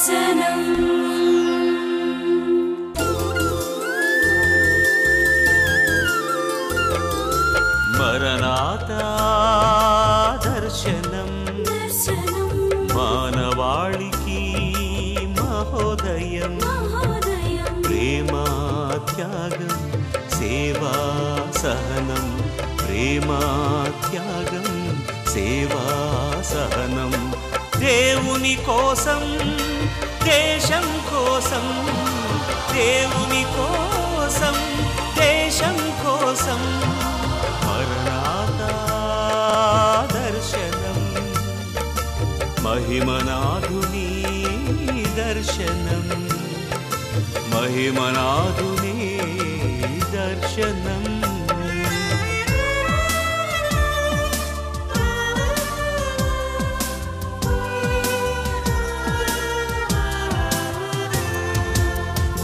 దర్శనం మరణాతా దర్శనం మానవాళికి మహోదయం ప్రేమా త్యాగం సేవా సహనం ప్రేమా త్యాగం సేవా సహనం దేవుని కోసం దేశం కోసం దేవుని కోసం దేశం కోసం మరణాతా దర్శనం మహిమనాథుని దర్శనం మహిమనాథుని దర్శనం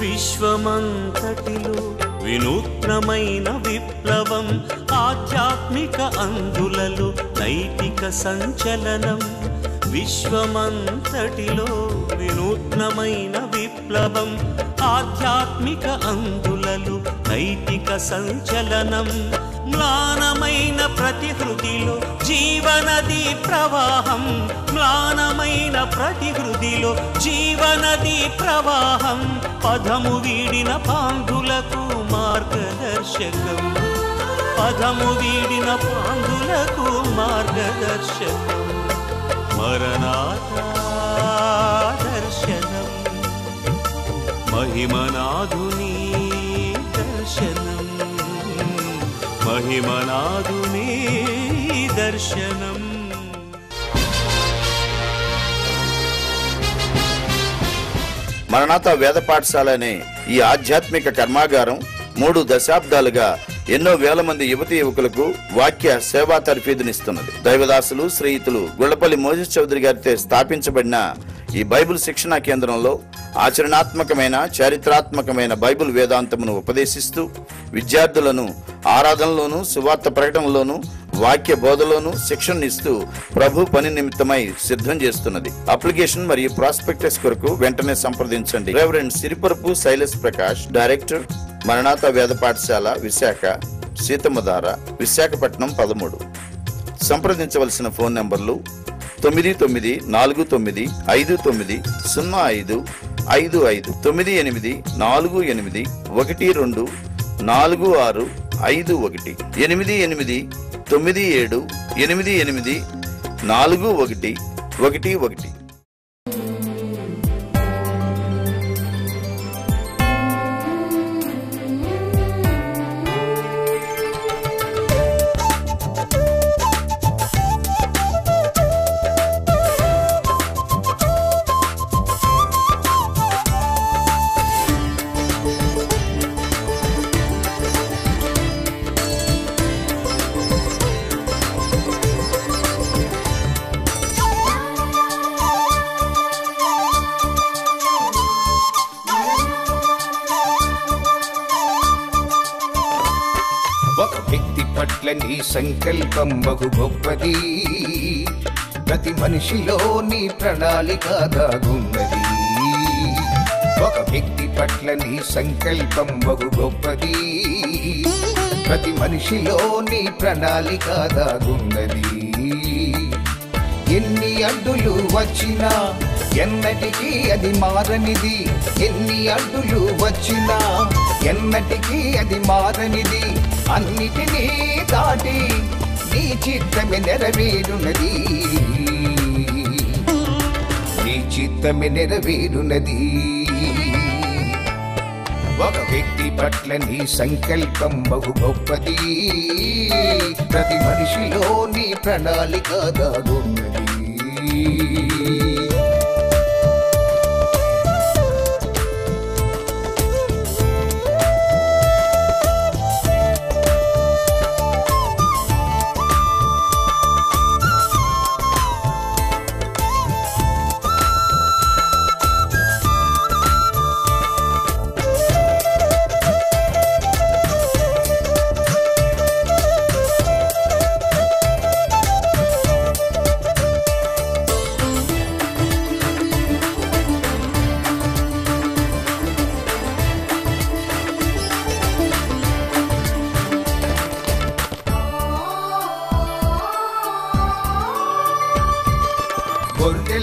విశ్వమంతటిలో వినూత్నమైన విప్లవం ఆధ్యాత్మిక అందులలో నైతిక సంచలనం విశ్వమంతటిలో వినూత్నమైన విప్లవం ఆధ్యాత్మిక అందులలో నైతిక సంచలనం మ్లానమైన ప్రతి హృదిలో జీవనది ప్రవాహం మ్లానమైన ప్రతి హృదిలో జీవనది ప్రవాహం పదము వీడిన పాంధులకు మార్గదర్శకం పదము వీడిన పాంధులకు మార్గదర్శకం మరణాతా దర్శనం మహిమనాథుని దర్శనం మహిమనాథుని దర్శనం మరణాతా వేద పాఠశాల అనే ఈ ఆధ్యాత్మిక కర్మాగారం 3 దశాబ్దాలుగా ఎన్నో వేల మంది యువతీ యువకులకు వాక్య సేవా తర్ఫీదునిస్తున్నది. దైవదాసులు శ్రీయుతులు గుళ్లపల్లి మోజెస్ చౌదరి గారితో స్థాపించబడిన ఈ బైబిల్ శిక్షణా కేంద్రంలో ఆచరణాత్మకమైన చారిత్రాత్మకమైన బైబిల్ వేదాంతమును ఉపదేశిస్తూ విద్యార్థులను ఆరాధనలోను సువార్త ప్రకటనలోను వాక్య బోధలోను శిక్షణనిస్తూ ప్రభు పని నిమిత్తమై సిద్ధం చేస్తున్నది. అప్లికేషన్ మరియు ప్రాస్పెక్టస్ కొరకు వెంటనే సంప్రదించండి. రెవరెండ్ సిరిపరపు శైలేష్ ప్రకాష్, డైరెక్టర్, మరణాతా వేద పాఠశాల, విశాఖ, సీతమ్మధార, విశాఖపట్నం 13. సంప్రదించవలసిన ఫోన్ నంబర్లు 9949590505 9848 48 4651 88 97 88 4111. నీ సంకల్పం బహు గొప్పది ప్రతి మనిషిలో నీ ప్రణాళిక దాగున్నది ఒక వ్యక్తి పట్ల నీ సంకల్పం బహు గొప్పది ప్రతి మనిషిలో నీ ప్రణాళిక దాగున్నది ఎన్ని అడ్డులు వచ్చినా ఎన్నటికీ అది మారనిది ఎన్ని అడ్డులు వచ్చినా ఎన్నటికీ అది మారనిది అన్నిటినీ దాటి నీ చిత్తమే నెరవేరునది నీ చిత్తమే నెరవేరునది ఒక వ్యక్తి పట్ల నీ సంకల్పం బహు గొప్పది ప్రతి మనిషిలో నీ ప్రణాళిక దాగున్నది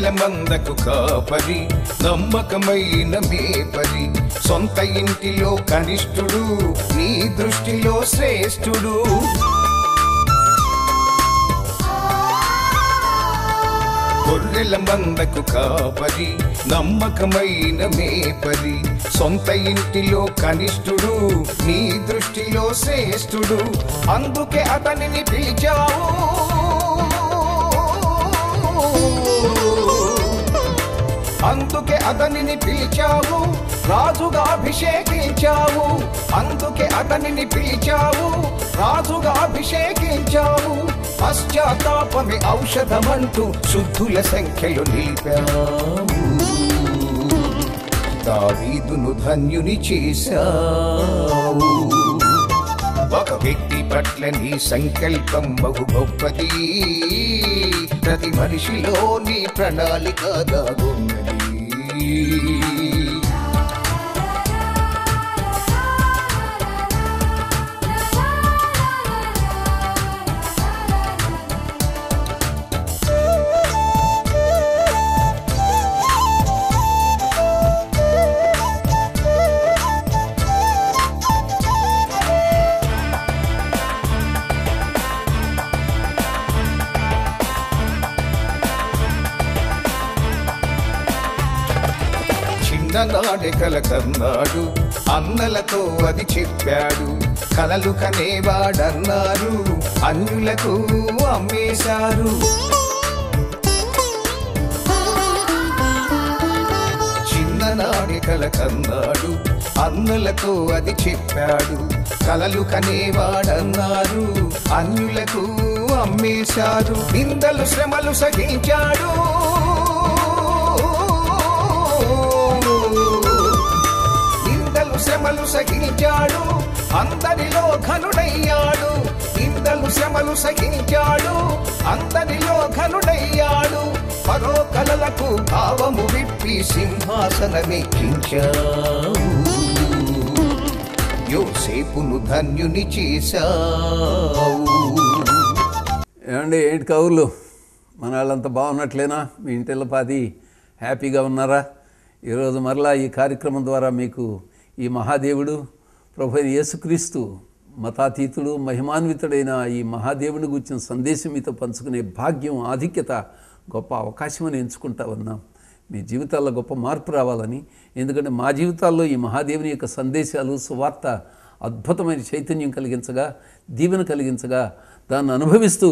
గొర్రెల మందకు కాపరి, నమ్మకమైన మేపరి, సొంత ఇంటిలో కనిష్ఠుడు, నీ దృష్టిలో శ్రేష్ఠుడు. గొర్రెల మందకు కాపరి, నమ్మకమైన మేపరి, సొంత ఇంటిలో కనిష్ఠుడు, నీ దృష్టిలో శ్రేష్ఠుడు. అందుకే అతనిని పిలిచావు, అందుకే అతనిని పిలిచావు, రాజుగా అభిషేకించావు. అందుకే అతనిని పిలిచావు, రాజుగా అభిషేకించావు. పశ్చాత్తాపమే ఔషధమంటూ శుద్ధుల సంఖ్యలో నిలిపావు. దావీదును ధన్యుని చేశావు. ఒక వ్యక్తి పట్ల నీ సంకల్పం బహు గొప్పది, ప్రతి మనిషిలో నీ ప్రణాళిక దాగున్నది. చిన్ననాడే కల కన్నాడు, అన్నలతో అది చెప్పాడు. కలలు కనేవాడన్నారు, అన్యులకు అమ్మేశారు. చిన్ననాడే కల కన్నాడు, అన్నలతో అది చెప్పాడు. కలలు కనేవాడన్నారు, అన్యులకు అమ్మేశారు. నిందలు శ్రమలు సహించాడు, శ్రమలు సహించాడు. అందరిలో ఘనుడయ్యాడు, నిందలు శ్రమలు సహించాడు. అందరిలో ఘనుడయ్యాడు. పరో కలలకు భావము విప్పి సింహాసనమెక్కించావు. యోసేపును ధన్యుని చేశావు. ఏమండి, ఏంటి కౌర్లు, మన వాళ్ళంతా బాగున్నట్లేనా? మీ ఇంటిలో పాది హ్యాపీగా ఉన్నారా? ఈరోజు మరలా ఈ కార్యక్రమం ద్వారా మీకు ఈ మహాదేవుడు ప్రభు యేసుక్రీస్తు మతాతీతుడు మహిమాన్వితుడైన ఈ మహాదేవుని గురించిన సందేశం మీతో పంచుకునే భాగ్యం, ఆధిక్యత, గొప్ప అవకాశం అని ఎంచుకుంటా ఉన్నాం. మీ జీవితాల్లో గొప్ప మార్పు రావాలని. ఎందుకంటే మా జీవితాల్లో ఈ మహాదేవుని యొక్క సందేశాలు, సువార్త అద్భుతమైన చైతన్యం కలిగించగా, దీవెన కలిగించగా, దాన్ని అనుభవిస్తూ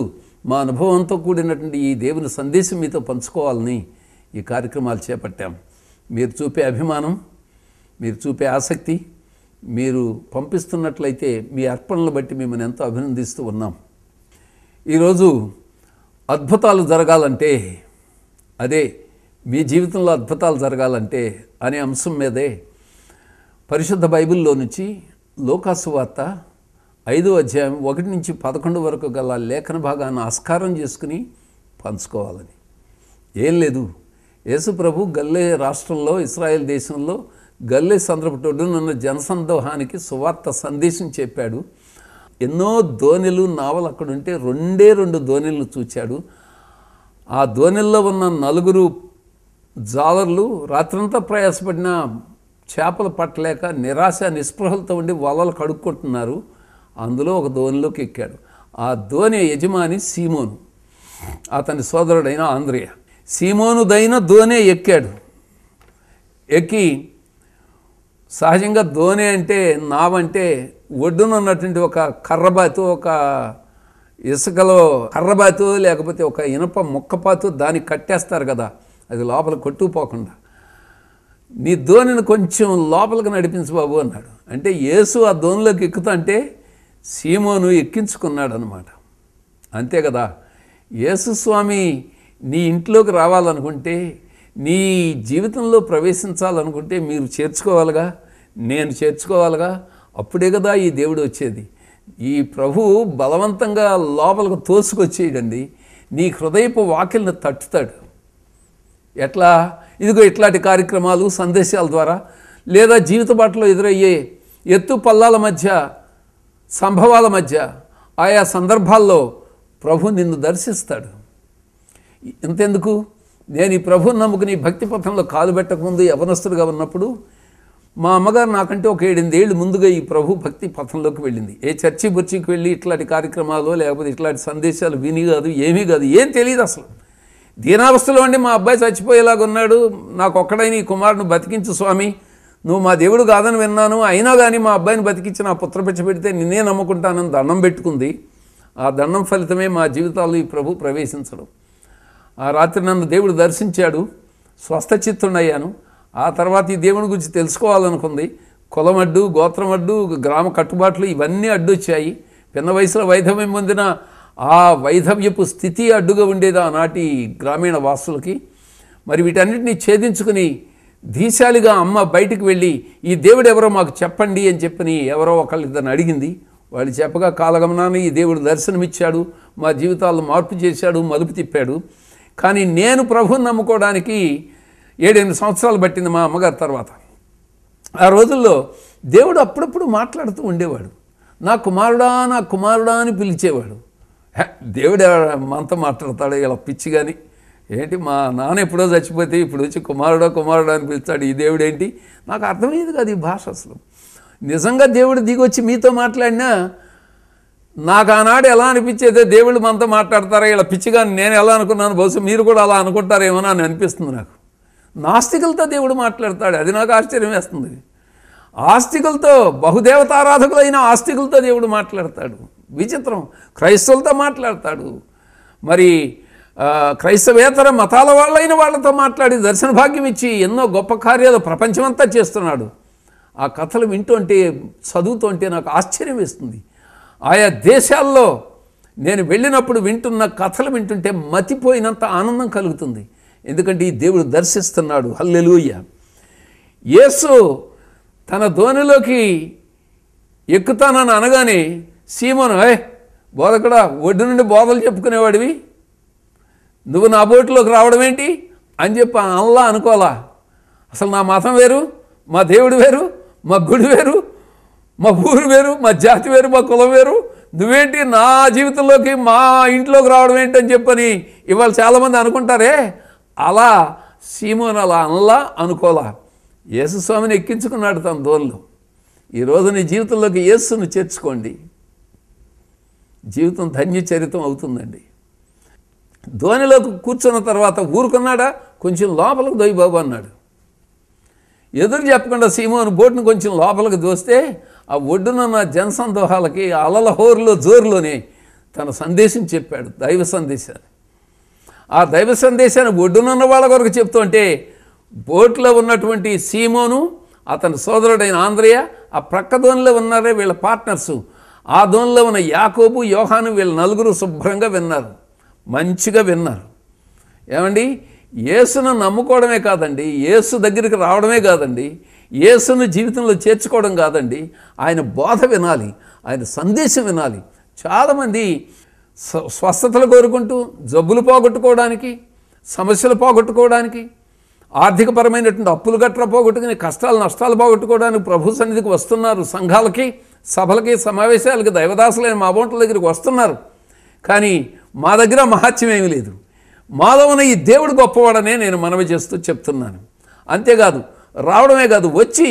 మా అనుభవంతో కూడినటువంటి ఈ దేవుని సందేశం మీతో పంచుకోవాలని ఈ కార్యక్రమాలు చేపట్టాం. మీరు చూపే అభిమానం, మీరు చూపే ఆసక్తి, మీరు పంపిస్తున్నట్లయితే మీ అర్పణలు బట్టి మిమ్మల్ని ఎంతో అభినందిస్తూ ఉన్నాం. ఈరోజు అద్భుతాలు జరగాలంటే, అదే మీ జీవితంలో అద్భుతాలు జరగాలంటే అనే అంశం మీదే పరిశుద్ధ బైబిల్లో నుంచి లూకాసు వార్త 5వ అధ్యాయం 1 నుంచి 11 వరకు గల లేఖన భాగాన్ని ఆస్కారం చేసుకుని పంచుకోవాలని. ఏం లేదు, యేసు ప్రభు గల్లే రాష్ట్రంలో, ఇశ్రాయేల్ దేశంలో గల్లే సంద్రపుటొడ్డునున్న జనసందోహానికి సువార్త సందేశం చెప్పాడు. ఎన్నో దోణిలు, నావలు అక్కడుంటే 2 దోణిలను చూచాడు. ఆ దోణిల్లో ఉన్న 4 జాలర్లు రాత్రంతా ప్రయాసపడిన చేపలు పట్టలేక నిరాశ నిస్పృహలతో ఉండి వలలు కడుక్కుంటున్నారు. అందులో ఒక దోణిలోకి ఎక్కాడు. ఆ దోణి యజమాని సీమోను, అతని సోదరుడైన ఆంద్రేయ. సీమోనుదైన దోణి ఎక్కాడు. ఎక్కి సహజంగా దోణి అంటే, నావంటే ఒడ్డున ఉన్నటువంటి ఒక కర్రబాతు, ఒక ఇసుకలో కర్రబాతు, లేకపోతే ఒక ఇనప ముక్కపాతు దానికి కట్టేస్తారు కదా, అది లోపల కొట్టుకుపోకుండా. నీ దోణిని కొంచెం లోపలికి నడిపించు బాబు అన్నాడు. అంటే యేసు ఆ దోణిలోకి ఎక్కుతుంటే సీమోను ఎక్కించుకున్నాడు అన్నమాట. అంతే కదా, యేసు స్వామి నీ ఇంట్లోకి రావాలనుకుంటే, నీ జీవితంలో ప్రవేశించాలనుకుంటే మీరు చేర్చుకోవాలిగా, నేను చేర్చుకోవాలిగా. అప్పుడే కదా ఈ దేవుడు వచ్చేది. ఈ ప్రభువు బలవంతంగా లోపలికి తోసుకొచ్చేయడండి. నీ హృదయపు వాకిల్ని తట్టుతాడు. ఎట్లా? ఇదిగో ఇట్లాంటి కార్యక్రమాలు, సందేశాల ద్వారా, లేదా జీవిత బాటలో ఎదురయ్యే ఎత్తు పల్లాల మధ్య, సంభవాల మధ్య, ఆయా సందర్భాల్లో ప్రభు నిన్ను దర్శిస్తాడు. ఇంతెందుకు, నేను ఈ ప్రభువుని నమ్ముకుని భక్తి పథంలో కాలు పెట్టకముందు యవనస్తుడిగా ఉన్నప్పుడు మా అమ్మగారు నాకంటే ఒక 8 ఏళ్ళు ముందుగా ఈ ప్రభు భక్తి పథంలోకి వెళ్ళింది. ఏ చర్చి బుర్చికి వెళ్ళి ఇట్లాంటి కార్యక్రమాలు లేకపోతే ఇట్లాంటి సందేశాలు విని కాదు, ఏమీ కాదు, ఏం తెలియదు అసలు. దీనావస్థలో ఉండి మా అబ్బాయి చచ్చిపోయేలాగా ఉన్నాడు, నాకు ఒక్కడైన ఈ కుమారుని బతికించు స్వామి, నువ్వు మా దేవుడు కాదని విన్నాను, అయినా కానీ మా అబ్బాయిని బతికించి నా పుత్ర పెడితే నిన్నే నమ్ముకుంటానని దండం పెట్టుకుంది. ఆ దండం ఫలితమే మా జీవితాల్లో ఈ ప్రభు ప్రవేశించడం. ఆ రాత్రి నన్ను దేవుడు దర్శించాడు, స్వస్థచిత్తుడయ్యాను. ఆ తర్వాత ఈ దేవుని గురించి తెలుసుకోవాలనుకుంది. కులం అడ్డు, గోత్రం అడ్డు, గ్రామ కట్టుబాట్లు ఇవన్నీ అడ్డొచ్చాయి. పిన్న వయసులో వైధవ్యం పొందిన ఆ వైధవ్యపు స్థితి అడ్డుగా ఉండేది ఆనాటి గ్రామీణ వాసులకి. మరి వీటన్నిటినీ ఛేదించుకుని ధీశాలిగా అమ్మ బయటికి వెళ్ళి ఈ దేవుడు ఎవరో మాకు చెప్పండి అని చెప్పని ఎవరో ఒకళ్ళిద్దరిని అడిగింది. వాళ్ళు చెప్పగా కాలగమనాన ఈ దేవుడు దర్శనమిచ్చాడు, మా జీవితాలను మార్పు చేశాడు, మలుపు తిప్పాడు. కానీ నేను ప్రభువుని నమ్ముకోవడానికి 7-8 సంవత్సరాలు పట్టింది మా అమ్మగారి తర్వాత. ఆ రోజుల్లో దేవుడు అప్పుడప్పుడు మాట్లాడుతూ ఉండేవాడు. నా కుమారుడా, నా కుమారుడా అని పిలిచేవాడు. దేవుడు మనతో మాట్లాడతాడు ఇలా పిచ్చి కానీ, ఏంటి మా నాన్న ఎప్పుడో చచ్చిపోతే ఇప్పుడు వచ్చి కుమారుడా కుమారుడా అని పిలుస్తాడు, ఈ దేవుడు ఏంటి? నాకు అర్థమయ్యేది కాదు ఈ భాష అసలు. నిజంగా దేవుడు దిగొచ్చి మీతో మాట్లాడినా నాకు ఆనాడు ఎలా అనిపించేదే, దేవుళ్ళు మనతో మాట్లాడతారా ఇలా పిచ్చిగా నేను ఎలా అనుకున్నాను, బహుశా మీరు కూడా అలా అనుకుంటారేమో అని అనిపిస్తుంది నాకు. నాస్తికులతో దేవుడు మాట్లాడతాడు, అది నాకు ఆశ్చర్యం వేస్తుంది. ఆస్తికులతో, బహుదేవతారాధకులైన ఆస్తికులతో దేవుడు మాట్లాడతాడు, విచిత్రం. క్రైస్తవులతో మాట్లాడతాడు, మరి క్రైస్తవేతర మతాల వాళ్ళైన వాళ్ళతో మాట్లాడి దర్శన భాగ్యం ఇచ్చి ఎన్నో గొప్ప కార్యాలు ప్రపంచమంతా చేస్తున్నాడు. ఆ కథలు వింటుంటే, చదువుతుంటే నాకు ఆశ్చర్యం వేస్తుంది. ఆయా దేశాల్లో నేను వెళ్ళినప్పుడు వింటున్న కథలు వింటుంటే మతిపోయినంత ఆనందం కలుగుతుంది. ఎందుకంటే ఈ దేవుడు దర్శిస్తున్నాడు. హల్లెలూయా. యేసు తన ధోనిలోకి ఎక్కుతానని అనగానే సీమోను, బోధకుడా ఒడ్డు నుండి బోధలు చెప్పుకునేవాడివి, నువ్వు నా బోటులోకి రావడం ఏంటి అని చెప్పి అల్లా అనుకోలా. అసలు నా మతం వేరు, మా దేవుడు వేరు, మా గుడి వేరు, మా ఊరు వేరు, మా జాతి వేరు, మా కులం వేరు, నువ్వేంటి నా జీవితంలోకి మా ఇంట్లోకి రావడం ఏంటి అని చెప్పని ఇవాళ చాలామంది అనుకుంటారే, అలా సీమోను అలా అనలా, అనుకోలా. యేసుస్వామిని ఎక్కించుకున్నాడు తన దోల్లో. ఈరోజు నీ జీవితంలోకి యేసును చేర్చుకోండి, జీవితం ధన్యచరితం అవుతుందండి. ధోనిలోకి కూర్చున్న తర్వాత ఊరుకున్నాడా, కొంచెం లోపలికి దొయ్యి బాబు అన్నాడు. ఎదురు చెప్పకుండా సీమోను బోటును కొంచెం లోపలికి దోస్తే ఆ ఒడ్డునున్న జనసందోహాలకి అలల హోరులో జోరులోనే తన సందేశం చెప్పాడు, దైవ సందేశాన్ని. ఆ దైవ సందేశాన్ని ఒడ్డునున్న వాళ్ళ కొరకు చెప్తుంటే బోట్లో ఉన్నటువంటి సీమోను, అతని సోదరుడైన ఆంద్రయ, ఆ ప్రక్క దోనిలో ఉన్నారే వీళ్ళ పార్ట్నర్సు, ఆ దోనిలో ఉన్న యాకోబు, యోహాను, వీళ్ళ నలుగురు శుభ్రంగా విన్నారు, మంచిగా విన్నారు. ఏమండి, యేసును నమ్ముకోవడమే కాదండి, యేసు దగ్గరికి రావడమే కాదండి, యేసును జీవితంలో చేర్చుకోవడం కాదండి, ఆయన బోధ వినాలి, ఆయన సందేశం వినాలి. చాలామంది స్వస్థతలు కోరుకుంటూ జబ్బులు పోగొట్టుకోవడానికి, సమస్యలు పోగొట్టుకోవడానికి, ఆర్థికపరమైనటువంటి అప్పులు గట్రా పోగొట్టుకుని కష్టాలు నష్టాలు పోగొట్టుకోవడానికి ప్రభు సన్నిధికి వస్తున్నారు. సంఘాలకి, సభలకి, సమావేశాలకి దైవదాసులైన మా బోంట్ల దగ్గరికి వస్తున్నారు. కానీ మా దగ్గర మహత్యం ఏమీ లేదు. మాలో ఉన్న ఈ దేవుడు గొప్పవాడనే నేను మనవి చేస్తూ చెప్తున్నాను. అంతేకాదు, రావడమే కాదు, వచ్చి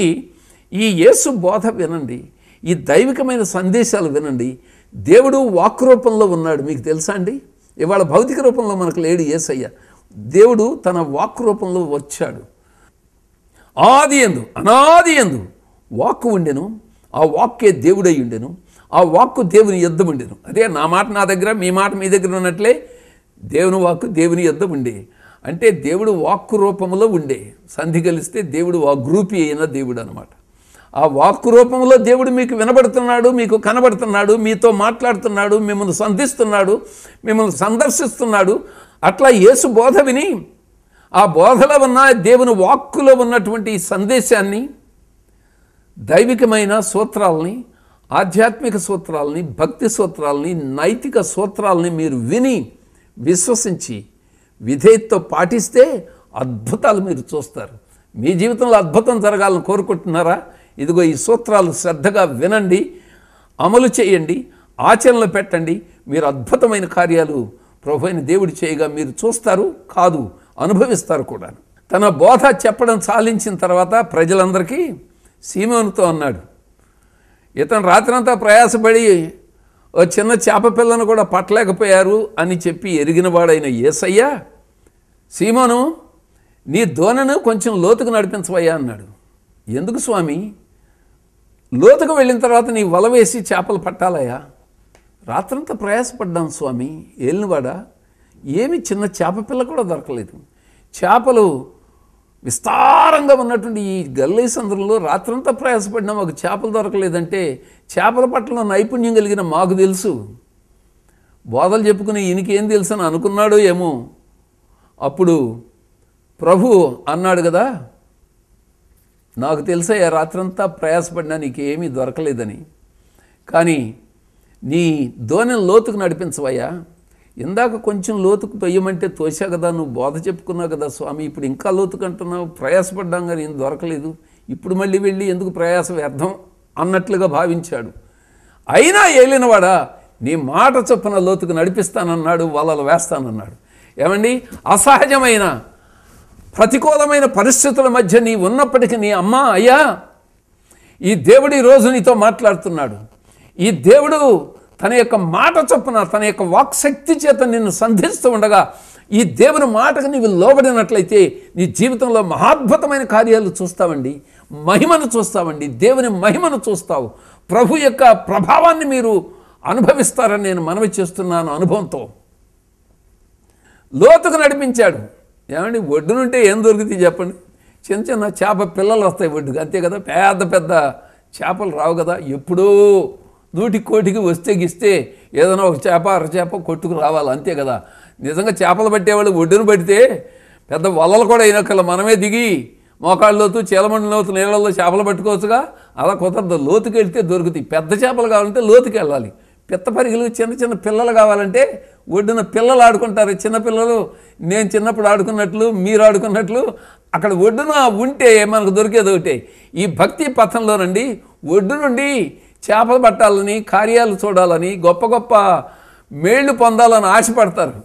ఈ యేసు బోధ వినండి, ఈ దైవికమైన సందేశాలు వినండి. దేవుడు వాక్ రూపంలో ఉన్నాడు, మీకు తెలుసా అండి? ఇవాళ భౌతిక రూపంలో మనకు లేడు యేసయ్య. దేవుడు తన వాక్ రూపంలో వచ్చాడు. ఆది యందు, అనాది యందు వాక్కు ఉండెను, ఆ వాక్కే దేవుడై ఉండెను, ఆ వాక్కు దేవుని యొద్ద ఉండెను. అదే నా మాట నా దగ్గర, మీ మాట మీ దగ్గర ఉన్నట్లే దేవుని వాక్కు దేవుని యొద్ద ఉండే. అంటే దేవుడు వాక్కు రూపంలో ఉండే, సంధి కలిస్తే దేవుడు వాగ్రూపి అయిన దేవుడు అనమాట. ఆ వాక్కు రూపంలో దేవుడు మీకు వినబడుతున్నాడు, మీకు కనబడుతున్నాడు, మీతో మాట్లాడుతున్నాడు, మిమ్మల్ని సంధిస్తున్నాడు, మిమ్మల్ని సందర్శిస్తున్నాడు. అట్లా యేసు బోధ విని ఆ బోధలో ఉన్న దేవుని వాక్కులో ఉన్నటువంటి సందేశాన్ని, దైవికమైన సూత్రాలని, ఆధ్యాత్మిక సూత్రాలని, భక్తి సూత్రాలని, నైతిక సూత్రాలని మీరు విని విశ్వసించి విధేయతతో పాటిస్తే అద్భుతాలు మీరు చూస్తారు. మీ జీవితంలో అద్భుతం జరగాలని కోరుకుంటున్నారా? ఇదిగో ఈ సూత్రాలు శ్రద్ధగా వినండి, అమలు చేయండి, ఆచరణలో పెట్టండి. మీరు అద్భుతమైన కార్యాలు ప్రభువైన దేవుడు చేయగా మీరు చూస్తారు. కాదు, అనుభవిస్తారు కూడా. తన బోధ చెప్పడం చాలించిన తర్వాత ప్రజలందరికీ సీమోనుతో అన్నాడు, ఇతను రాత్రంతా ప్రయాసపడి ఓ చిన్న చేప పిల్లను కూడా పట్టలేకపోయారు అని చెప్పి ఎరిగినవాడైన యేసయ్య, సీమోను, నీ దోణను కొంచెం లోతుకు నడిపించవయ్యా అన్నాడు. ఎందుకు స్వామి? లోతుకు వెళ్ళిన తర్వాత నీ వల వేసి చేపలు పట్టాలయ్యా. రాత్రంతా ప్రయాసపడ్డాం స్వామి, ఏలినవాడా, ఏమి చిన్న చేప పిల్ల కూడా దొరకలేదు. చేపలు విస్తారంగా ఉన్నటువంటి ఈ గల్లీ సందులో రాత్రంతా ప్రయాసపడినా మాకు చేపలు దొరకలేదంటే చేపల పట్టణంలో నైపుణ్యం కలిగిన మాకు తెలుసు. బోధలు చెప్పుకుని ఈయనకేం తెలుసు అని అనుకున్నాడో ఏమో. అప్పుడు ప్రభు అన్నాడు కదా, నాకు తెలుసయ్యా రాత్రంతా ప్రయాసపడినా నీకేమీ దొరకలేదని, కానీ నీ దోణిని లోతుకు నడిపించవయ్యా. ఇందాక కొంచెం లోతుకు తొయ్యమంటే తోసా కదా, నువ్వు బోధ చెప్పుకున్నావు కదా స్వామి, ఇప్పుడు ఇంకా లోతుకు అంటున్నావు, ప్రయాసపడ్డాం కానీ ఏం దొరకలేదు, ఇప్పుడు మళ్ళీ వెళ్ళి ఎందుకు ప్రయాస వ్యర్థం అన్నట్లుగా భావించాడు. అయినా ఏలినవాడా, నీ మాట చొప్పున లోతుకు నడిపిస్తానన్నాడు, వలలు వేస్తానన్నాడు. ఏమండి, అసహజమైన ప్రతికూలమైన పరిస్థితుల మధ్య నీ ఉన్నప్పటికీ నీ అమ్మ, అయ్యా, ఈ దేవుడు ఈరోజు నీతో మాట్లాడుతున్నాడు. ఈ దేవుడు తన యొక్క మాట చొప్పున తన యొక్క వాక్శక్తి చేత నిన్ను సంధిస్తూ ఉండగా ఈ దేవుని మాటకు నీవు లోబడినట్లయితే నీ జీవితంలో మహాద్భుతమైన కార్యాలు చూస్తావండి, మహిమను చూస్తావండి, దేవుని మహిమను చూస్తావు, ప్రభు యొక్క ప్రభావాన్ని మీరు అనుభవిస్తారని నేను మనవి చేస్తున్నాను అనుభవంతో. లోతుకు నడిపించాడు. ఏమండి, ఒడ్డునుంటే ఏం దొరుకుతాయి చెప్పండి? చిన్న చిన్న చేప పిల్లలు వస్తాయి ఒడ్డుకు, అంతే కదా, పెద్ద పెద్ద చేపలు రావు కదా. ఎప్పుడూ 100 కోటికి వస్తే గిస్తే ఏదైనా ఒక చేప అరచేప కొట్టుకు రావాలి, అంతే కదా. నిజంగా చేపలు పట్టేవాళ్ళు ఒడ్డును పడితే పెద్ద వలలు కూడా అయినక్కల మనమే దిగి మోకాళ్ళ లోతు చీలమండి లోతు నీళ్ళల్లో చేపలు పట్టుకోవచ్చుగా. అలా కుదరదు, లోతుకి వెళ్తే దొరుకుతాయి. పెద్ద చేపలు కావాలంటే లోతుకి వెళ్ళాలి. పిత్త పరిగెలు చిన్న చిన్న పిల్లలు కావాలంటే ఒడ్డున పిల్లలు ఆడుకుంటారు. చిన్నపిల్లలు నేను చిన్నప్పుడు ఆడుకున్నట్లు మీరు ఆడుకున్నట్లు అక్కడ ఒడ్డున ఉంటే మనకు దొరికేది ఒకటే. ఈ భక్తి పథంలోనండి ఒడ్డు నుండి చేపలు పట్టాలని, కార్యాలు చూడాలని, గొప్ప గొప్ప మేళ్ళు పొందాలని ఆశపడతారు.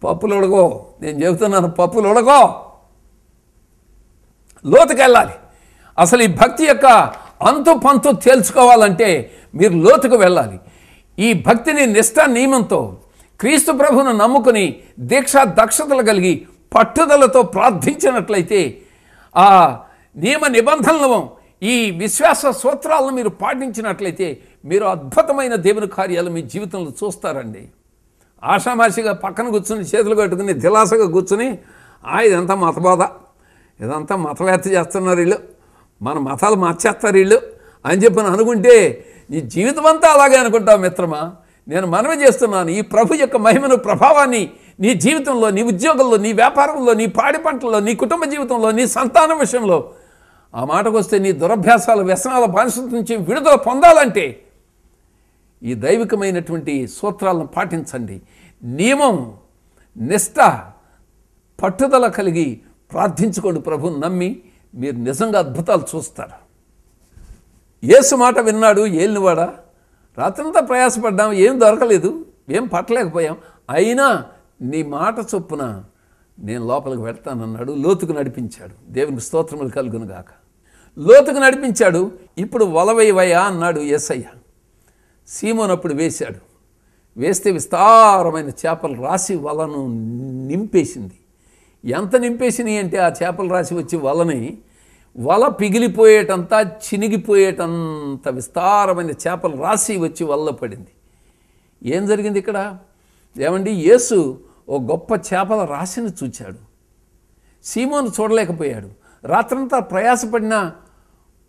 పప్పులు ఉడకో, నేను చెబుతున్నాను, పప్పులు ఉడకో, లోతుకెళ్ళాలి. అసలు ఈ భక్తి యొక్క అంతు పంతు తేల్చుకోవాలంటే మీరు లోతుకు వెళ్ళాలి. ఈ భక్తిని నిష్ఠా నియమంతో క్రీస్తు ప్రభువును నమ్ముకుని దీక్షా దక్షతలు కలిగి పట్టుదలతో ప్రార్థించినట్లయితే ఆ నియమ నిబంధనలను, ఈ విశ్వాస సూత్రాలను మీరు పాటించినట్లయితే మీరు అద్భుతమైన దేవుని కార్యాలు మీ జీవితంలో చూస్తారండి. ఆషామాషిగా పక్కన కూర్చుని చేతులు కట్టుకుని దిలాసగా కూర్చుని ఇదంతా మతబోధ, ఇదంతా మతవేత్త చేస్తున్నారు వీళ్ళు, మన మతాలు మార్చేస్తారు వీళ్ళు అని చెప్పని అనుకుంటే నీ జీవితం అంతా అలాగే అనుకుంటావు మిత్రమా. నేను మనవి చేస్తున్నాను, ఈ ప్రభు యొక్క మహిమను, ప్రభావాన్ని నీ జీవితంలో, నీ ఉద్యోగంలో, నీ వ్యాపారంలో, నీ పాడి పంటల్లో, నీ కుటుంబ జీవితంలో, నీ సంతానం విషయంలో, ఆ మాటకు వస్తే నీ దురభ్యాసాల వ్యసనాల బానిసత్వం నుంచి విడుదల పొందాలంటే ఈ దైవికమైనటువంటి సూత్రాలను పాటించండి. నియమం, నిష్ఠ, పట్టుదల కలిగి ప్రార్థించుకోండి. ప్రభువుని నమ్మి మీరు నిజంగా అద్భుతాలు చూస్తారు. యేసు మాట విన్నాడు ఏలినవాడా, రాత్రంతా ప్రయాసపడ్డాం, ఏం దొరకలేదు, ఏం పట్టలేకపోయాం, అయినా నీ మాట చొప్పున నేను లోపలికి వెళ్తానన్నాడు. లోతుకు నడిపించాడు. దేవునికి స్తోత్రములు కలుగును గాక. లోతుకు నడిపించాడు. ఇప్పుడు వలవేయవయ్యా అన్నాడు యేసయ్య. సీమోను అప్పుడు వేశాడు. వేస్తే విస్తారమైన చేపలు రాసి వలను నింపేసింది. ఎంత నింపేసినాయి అంటే ఆ చేపలు రాసి వచ్చి వల పిగిలిపోయేటంతా, చినిగిపోయేటంత విస్తారమైన చేపలు రాసి వచ్చి వలలో పడింది. ఏం జరిగింది ఇక్కడ? ఏమండి, యేసు ఓ గొప్ప చేపల రాశిని చూచాడు. సీమోను చూడలేకపోయాడు. రాత్రంతా ప్రయాసపడినా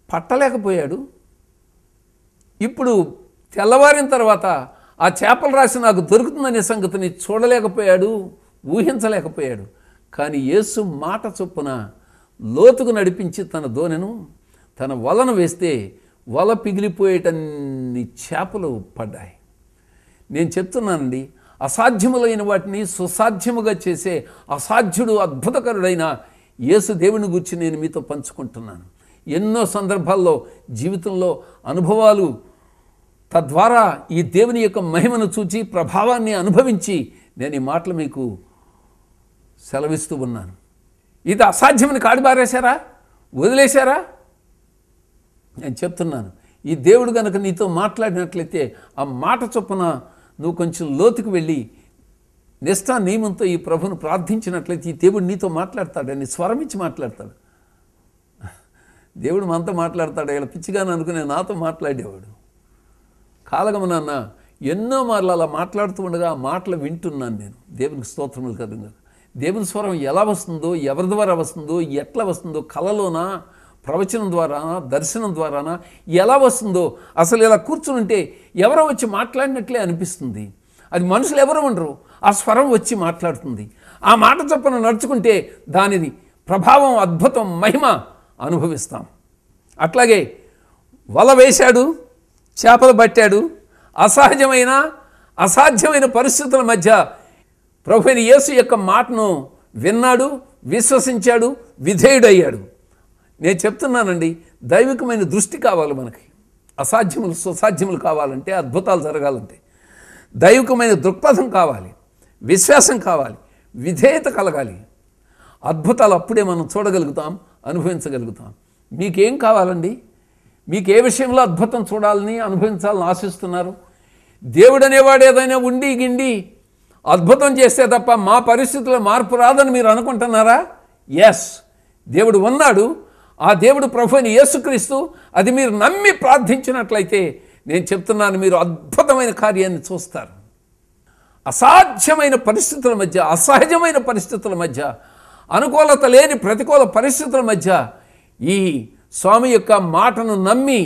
పట్టలేకపోయాడు. ఇప్పుడు తెల్లవారిన తర్వాత ఆ చేపల రాశి నాకు దొరుకుతుందనే సంగతిని చూడలేకపోయాడు, ఊహించలేకపోయాడు. కానీ యేసు మాట చొప్పున లోతుకు నడిపించి తన దోణెను, తన వలను వేస్తే వల పిగిలిపోయేటన్ని చేపలు పడ్డాయి. నేను చెప్తున్నానండి, అసాధ్యములైన వాటిని సుసాధ్యముగా చేసే అసాధ్యుడు, అద్భుతకరుడైన యేసు దేవుని గురించి నేను మీతో పంచుకుంటున్నాను. ఎన్నో సందర్భాల్లో జీవితంలో అనుభవాలు, తద్వారా ఈ దేవుని యొక్క మహిమను చూచి ప్రభావాన్ని అనుభవించి నేను ఈ మాటలు మీకు సెలవిస్తూ ఉన్నాను. ఇది అసాధ్యమని కాడిబారేశారా, వదిలేశారా? నేను చెప్తున్నాను, ఈ దేవుడు కనుక నీతో మాట్లాడినట్లయితే ఆ మాట చొప్పున నువ్వు కొంచెం లోతుకు వెళ్ళి నిష్ఠా నియమంతో ఈ ప్రభును ప్రార్థించినట్లయితే ఈ దేవుడు నీతో మాట్లాడతాడని స్వరం ఇచ్చి మాట్లాడతాడు. దేవుడు మనతో మాట్లాడతాడు, ఇలా పిచ్చిగాని అనుకునే నాతో మాట్లాడేవాడు. కాలగమనాన్న ఎన్నో మార్లు అలా మాట్లాడుతూ ఉండగా ఆ మాటలు వింటున్నాను నేను. దేవునికి స్తోత్రములు కలుగును. దేవుని స్వరం ఎలా వస్తుందో, ఎవరి ద్వారా వస్తుందో, ఎట్లా వస్తుందో, కలలోనా, ప్రవచనం ద్వారానా, దర్శనం ద్వారానా, ఎలా వస్తుందో అసలు ఇలా కూర్చుంటే ఎవరో వచ్చి మాట్లాడినట్లే అనిపిస్తుంది. అది మనుషులు ఎవరు ఉండరు, ఆ స్వరం వచ్చి మాట్లాడుతుంది. ఆ మాట చొప్పున నడుచుకుంటే దానిది ప్రభావం, అద్భుతం, మహిమ అనుభవిస్తాం. అట్లాగే వల వేశాడు, చేపలు పట్టాడు. అసాధ్యమైన పరిస్థితుల మధ్య ప్రభువైన యేసు యొక్క మాటను విన్నాడు, విశ్వసించాడు, విధేయుడయ్యాడు. నేను చెప్తున్నానండి, దైవికమైన దృష్టి కావాలి మనకి. అసాధ్యములు సుసాధ్యములు కావాలంటే, అద్భుతాలు జరగాలంటే దైవికమైన దృక్పథం కావాలి, విశ్వాసం కావాలి, విధేయత కలగాలి. అద్భుతాలు అప్పుడే మనం చూడగలుగుతాం, అనుభవించగలుగుతాం. మీకేం కావాలండి? మీకు ఏ విషయంలో అద్భుతం చూడాలని, అనుభవించాలని ఆశిస్తున్నారు? దేవుడు అనేవాడు ఏదైనా ఉండి గిండి అద్భుతం చేస్తే తప్ప మా పరిస్థితుల్లో మార్పు రాదని మీరు అనుకుంటున్నారా? ఎస్, దేవుడు ఉన్నాడు. ఆ దేవుడు ప్రభువైన యేసుక్రీస్తు. అది మీరు నమ్మి ప్రార్థించినట్లయితే నేను చెప్తున్నాను, మీరు అద్భుతమైన కార్యాన్ని చూస్తారు. అసాధ్యమైన పరిస్థితుల మధ్య, అసహజమైన పరిస్థితుల మధ్య, అనుకూలత లేని ప్రతికూల పరిస్థితుల మధ్య ఈ స్వామి యొక్క మాటను నమ్మి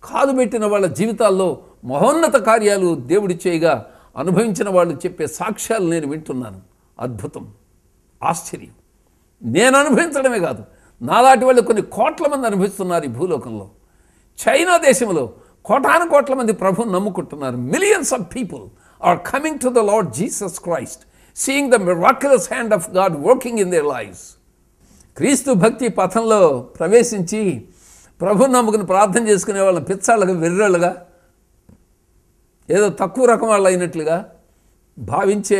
కాలుబెట్టిన వాళ్ళ జీవితాల్లో మహోన్నత కార్యాలు దేవుడి చేయగా అనుభవించిన వాళ్ళు చెప్పే సాక్ష్యాలు నేను వింటున్నాను. అద్భుతం, ఆశ్చర్యం. నేను అనుభవించడమే కాదు, నాలాంటి వాళ్ళు కొన్ని కోట్ల మంది అనుభవిస్తున్నారు ఈ భూలోకంలో. చైనా దేశంలో కోటాను కోట్ల మంది ప్రభువుని నమ్ముకుంటున్నారు. Millions of people are coming to the lord Jesus Christ, seeing the miraculous hand of God working in their lives. క్రీస్తు భక్తి పథంలో ప్రవేశించి ప్రభువుని నమ్ముకుని ప్రార్థన చేసుకునే వాళ్ళని పిచ్చాళ్ళగా, వెర్రాళ్ళగా, ఏదో తక్కువ రకం వాళ్ళు అయినట్లుగా భావించే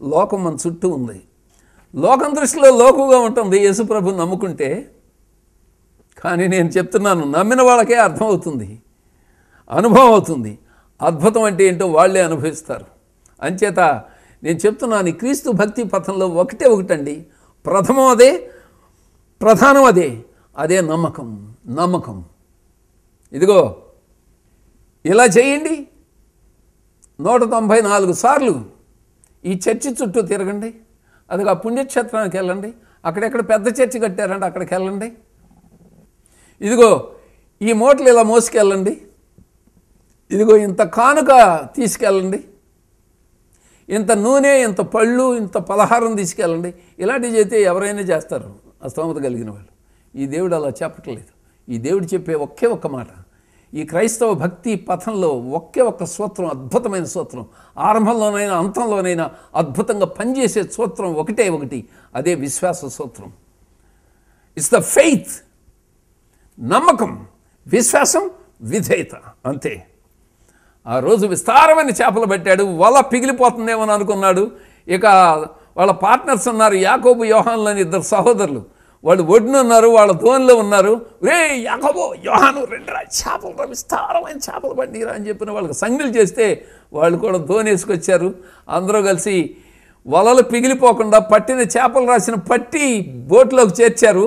లోకం మన చుట్టూ ఉంది. లోకం దృష్టిలో లోకుగా ఉంటుంది యేసుప్రభుని నమ్ముకుంటే. కానీ నేను చెప్తున్నాను, నమ్మిన వాళ్ళకే అర్థమవుతుంది, అనుభవం అవుతుంది. అద్భుతం అంటే ఏంటో వాళ్ళే అనుభవిస్తారు. అంచేత నేను చెప్తున్నాను, ఈ క్రీస్తు భక్తి పథంలో ఒకటండి, ప్రథమం అదే, ప్రధానం అదే. అదే నమ్మకం. ఇదిగో ఇలా చేయండి, 194 సార్లు ఈ చర్చి చుట్టూ తిరగండి. అది ఆ పుణ్యక్షేత్రానికి వెళ్ళండి. అక్కడెక్కడ పెద్ద చర్చి కట్టారంటే అక్కడికి వెళ్ళండి. ఇదిగో ఈ మూటలు ఇలా మోసుకెళ్ళండి. ఇదిగో ఇంత కానుక తీసుకెళ్ళండి. ఇంత నూనె, ఇంత పళ్ళు, ఇంత పలహారం తీసుకెళ్ళండి. ఇలాంటివి చేస్తే ఎవరైనా చేస్తారు, ఆ స్తోమత కలిగిన వాళ్ళు. ఈ దేవుడు అలా చెప్పట్లేదు. ఈ దేవుడు చెప్పే ఒక్క మాట, ఈ క్రైస్తవ భక్తి పథంలో ఒక్క సూత్రం, అద్భుతమైన సూత్రం, ఆరంభంలోనైనా అంతంలోనైనా అద్భుతంగా పనిచేసే సూత్రం ఒకటి, అదే విశ్వాస సూత్రం. ఇట్స్ ద ఫెయిత్, నమ్మకం, విశ్వాసం, విధేయత, అంతే. ఆ రోజు విస్తారమైన చేపలు పట్టాడు. వల పిగిలిపోతుందేమో అనుకున్నాడు. ఇక వాళ్ళ పార్ట్నర్స్ ఉన్నారు, యాకోబు, యోహాను అని 2 సహోదరులు. వాళ్ళు ఒడ్డున ఉన్నారు, వాళ్ళ దోనిలో ఉన్నారు. రే యాకోబు, యోహాను, రెండురా చేపలు, విస్తారమైన చేపలు పట్టిరా అని చెప్పిన వాళ్ళకి సంజ్ఞలు చేస్తే వాళ్ళు కూడా దోని వేసుకొచ్చారు. అందరూ కలిసి వలలు పిగిలిపోకుండా పట్టిన చేపలు రాసిన పట్టి బోట్లోకి చేర్చారు,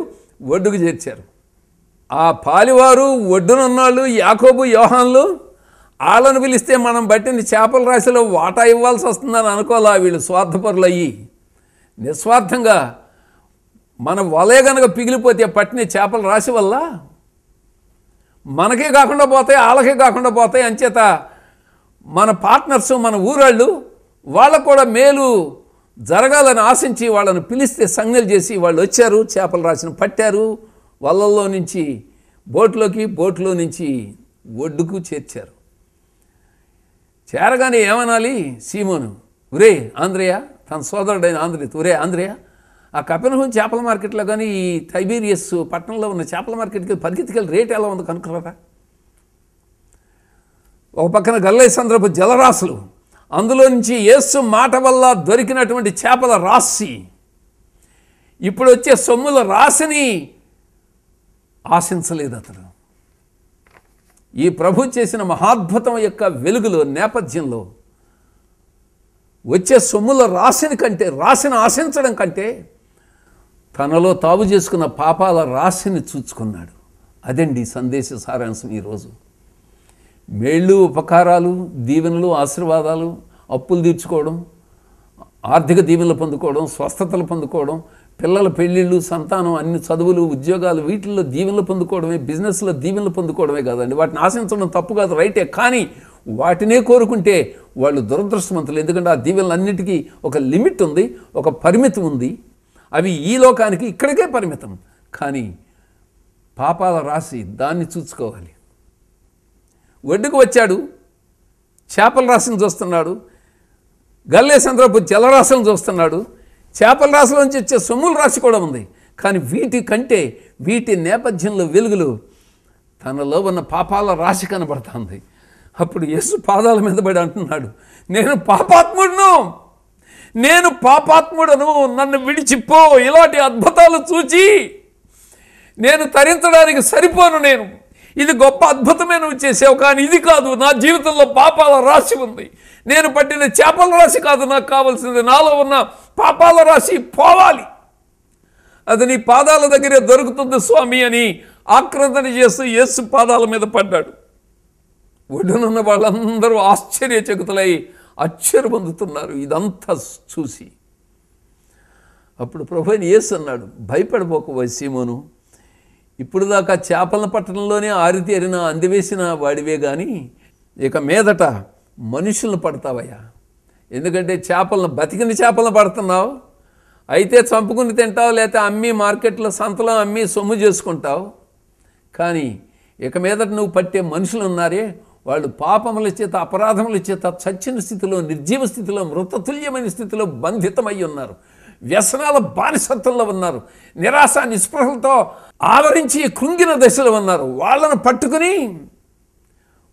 ఒడ్డుకు చేర్చారు. ఆ పాలివారు, ఒడ్డునున్నాళ్ళు, యాకోబు, యోహాన్లు, వాళ్ళను పిలిస్తే మనం పట్టిన చేపల రాశిలో వాటా ఇవ్వాల్సి వస్తుందని అనుకోవాలా. వీళ్ళు స్వార్థపరులు అయ్యి నిస్వార్థంగా మన వలే కనుక పిగిలిపోతే పట్టిన చేపల రాశి వల్ల మనకే కాకుండా పోతాయి, వాళ్ళకే కాకుండా పోతాయి. అంచేత మన పార్ట్నర్స్, మన ఊరాళ్ళు, వాళ్ళకు కూడా మేలు జరగాలని ఆశించి వాళ్ళని పిలిస్తే సంజ్ఞలు చేసి వాళ్ళు వచ్చారు, చేపల రాశిని పట్టారు. వలల్లో నుంచి బోట్లోకి, బోట్లో నుంచి ఒడ్డుకు చేర్చారు. చేరగానే ఏమనాలి? సీమోను, ఒరే ఆంద్రేయ, తన సోదరుడైన ఆంద్రేయ, ఒరే ఆంద్రేయ, ఆ కపెర్నహూము చేపల మార్కెట్లో కానీ ఈ టైబీరియస్ పట్టణంలో ఉన్న చేపల మార్కెట్కి పరిగెత్తుకెళ్ళి రేట్ ఎలా ఉందో కనుక్కున్నారా? ఒక పక్కన గల్లేసంద్రపు జలరాశులు, అందులో నుంచి యేసు మాట వల్ల దొరికినటువంటి చేపల రాశి ఇప్పుడు వచ్చే సొమ్ముల రాశిని ఆశించలేదు అతడు. ఈ ప్రభు చేసిన మహాద్భుతం యొక్క వెలుగులో నేపథ్యంలో వచ్చే సొమ్ముల రాశిని ఆశించడం కంటే తనలో తావు చేసుకున్న పాపాల రాశిని చూచుకున్నాడు. అదండి సందేశ సారాంశం. ఈరోజు మేళ్ళు, ఉపకారాలు, దీవెనలు, ఆశీర్వాదాలు, అప్పులు తీర్చుకోవడం, ఆర్థిక దీవెనలు పొందుకోవడం, స్వస్థతలు పొందుకోవడం, పిల్లల పెళ్ళిళ్ళు, సంతానం, అన్ని చదువులు, ఉద్యోగాలు, వీటిల్లో దీవెనలు పొందుకోవడమే, బిజినెస్లో దీవెనలు పొందుకోవడమే కాదండి. వాటిని ఆశించడం తప్పు కాదు, రైటే. కానీ వాటినే కోరుకుంటే వాళ్ళు దురదృష్టవంతులు. ఎందుకంటే ఆ దీవెనలన్నిటికీ ఒక లిమిట్ ఉంది, ఒక పరిమితి ఉంది. అవి ఈ లోకానికి ఇక్కడికే పరిమితం. కానీ పాపాల రాశి దాన్ని చూసుకోవాలి. ఒడ్డుకు వచ్చాడు, చేపల రాశిని చూస్తున్నాడు. గల్లేసంద్రపు జలరాశులను చూస్తున్నాడు. చేపల రాశిలోంచి వచ్చే సొమ్ముల రాశి కూడా ఉంది. కానీ వీటి నేపథ్యంలో వెలుగులు తనలో ఉన్న పాపాల రాశి కనబడుతుంది. అప్పుడు యేసు పాదాల మీద పడి అంటున్నాడు, నేను పాపాత్ముడను, నన్ను విడిచిపో. ఇలాంటి అద్భుతాలు చూచి నేను తరించడానికి సరిపోను. ఇది గొప్ప అద్భుతమే నువ్వు చేసావు, కానీ ఇది కాదు. నా జీవితంలో పాపాల రాశి ఉంది. నేను పట్టిన చేపల రాశి కాదు నాకు కావాల్సింది. నాలో ఉన్న పాపాల రాశి పోవాలి. అది నీ పాదాల దగ్గరే దొరుకుతుంది స్వామి అని ఆక్రందన చేస్తూ యేసు పాదాల మీద పడ్డాడు. ఒడ్డునున్న వాళ్ళందరూ ఆశ్చర్యచకితులై ఆశ్చర్య పొందుతున్నారు ఇదంతా చూసి. అప్పుడు ప్రభువైన యేసు అన్నాడు, భయపడిపోకు సీమోను, ఇప్పుడు దాకా చేపలను పట్టణంలోనే ఆరితేరిన అందివేసిన వాడివే కానీ ఇక మీదట మనుషులను పడతావయ్యా. ఎందుకంటే బతికిన చేపలను పడుతున్నావు, అయితే చంపుకుని తింటావు, లేకపోతే అమ్మి మార్కెట్లో సంతలో అమ్మి సొమ్ము చేసుకుంటావు. కానీ ఇక మీదట నువ్వు పట్టే మనుషులు ఉన్నారే, వాళ్ళు పాపముల చేత, అపరాధముల చేత చచ్చిన స్థితిలో, నిర్జీవ స్థితిలో, మృతతుల్యమైన స్థితిలో బంధితమై ఉన్నారు. వ్యసనాల బానిసత్వంలో ఉన్నారు. నిరాశ నిస్పృహలతో ఆవరించి కృంగిన దశలో ఉన్నారు. వాళ్ళను పట్టుకుని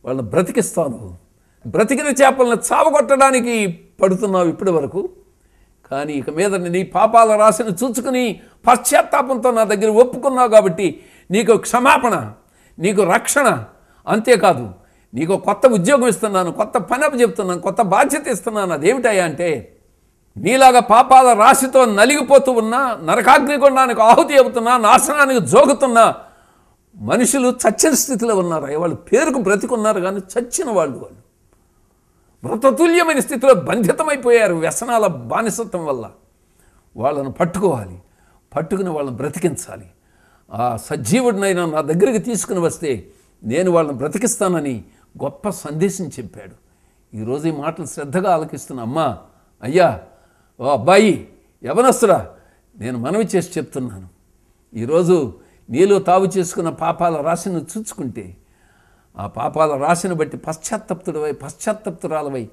వాళ్ళని బ్రతికిస్తాను. బ్రతికిన చేపలను చావగొట్టడానికి పడుతున్నావు ఇప్పటి వరకు. కానీ ఇక మీద నీ పాపాల రాశిని చూచుకుని పశ్చాత్తాపంతో నా దగ్గర ఒప్పుకున్నావు కాబట్టి నీకు క్షమాపణ, నీకు రక్షణ. అంతేకాదు, నీకు కొత్త ఉద్యోగం ఇస్తున్నాను, కొత్త పని చెప్తున్నాను, కొత్త బాధ్యత ఇస్తున్నాను. అదేమిటయ్యా అంటే, నీలాగా పాపాల రాశితో నలిగిపోతూ ఉన్నా, నరకాగ్నికొండానికి ఆహుతి అవుతున్నా, నాశనానికి జోగుతున్నా మనుషులు చచ్చిన స్థితిలో ఉన్నారు. వాళ్ళు పేరుకు బ్రతికున్నారు కానీ చచ్చిన వాళ్ళు మృతతుల్యమైన స్థితిలో బంధితమైపోయారు వ్యసనాల బానిసత్వం వల్ల. వాళ్ళను పట్టుకుని వాళ్ళని బ్రతికించాలి. ఆ సజీవుడినైనా నా దగ్గరికి తీసుకుని వస్తే నేను వాళ్ళని బ్రతికిస్తానని గొప్ప సందేశం చెప్పాడు. ఈరోజు ఈ మాటలు శ్రద్ధగా ఆలకిస్తున్న అమ్మా, అయ్యా, ఓ అబ్బాయి, యవనస్తుడా, నేను మనవి చేసి చెప్తున్నాను. ఈరోజు నీలో తావు చేసుకున్న పాపాల రాశిని చూచుకుంటే, ఆ పాపాల రాశిని బట్టి పశ్చాత్తప్తురాలవై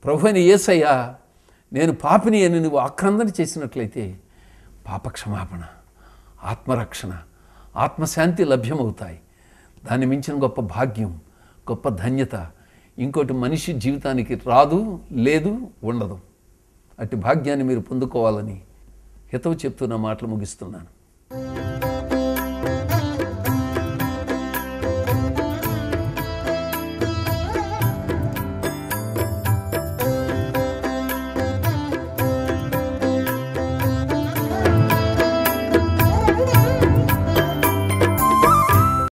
ప్రభువైన యేసయ్య నేను పాపిని అని నువ్వు ఆక్రందన చేసినట్లయితే పాప క్షమాపణ, ఆత్మరక్షణ, ఆత్మశాంతి లభ్యమవుతాయి. దాన్ని మించిన గొప్ప భాగ్యం, గొప్ప ధన్యత ఇంకోటి మనిషి జీవితానికి రాదు, లేదు, ఉండదు. అట్టి భాగ్యాన్ని మీరు పొందుకోవాలని హితవు చెప్తున్న మాటలు ముగిస్తున్నాను.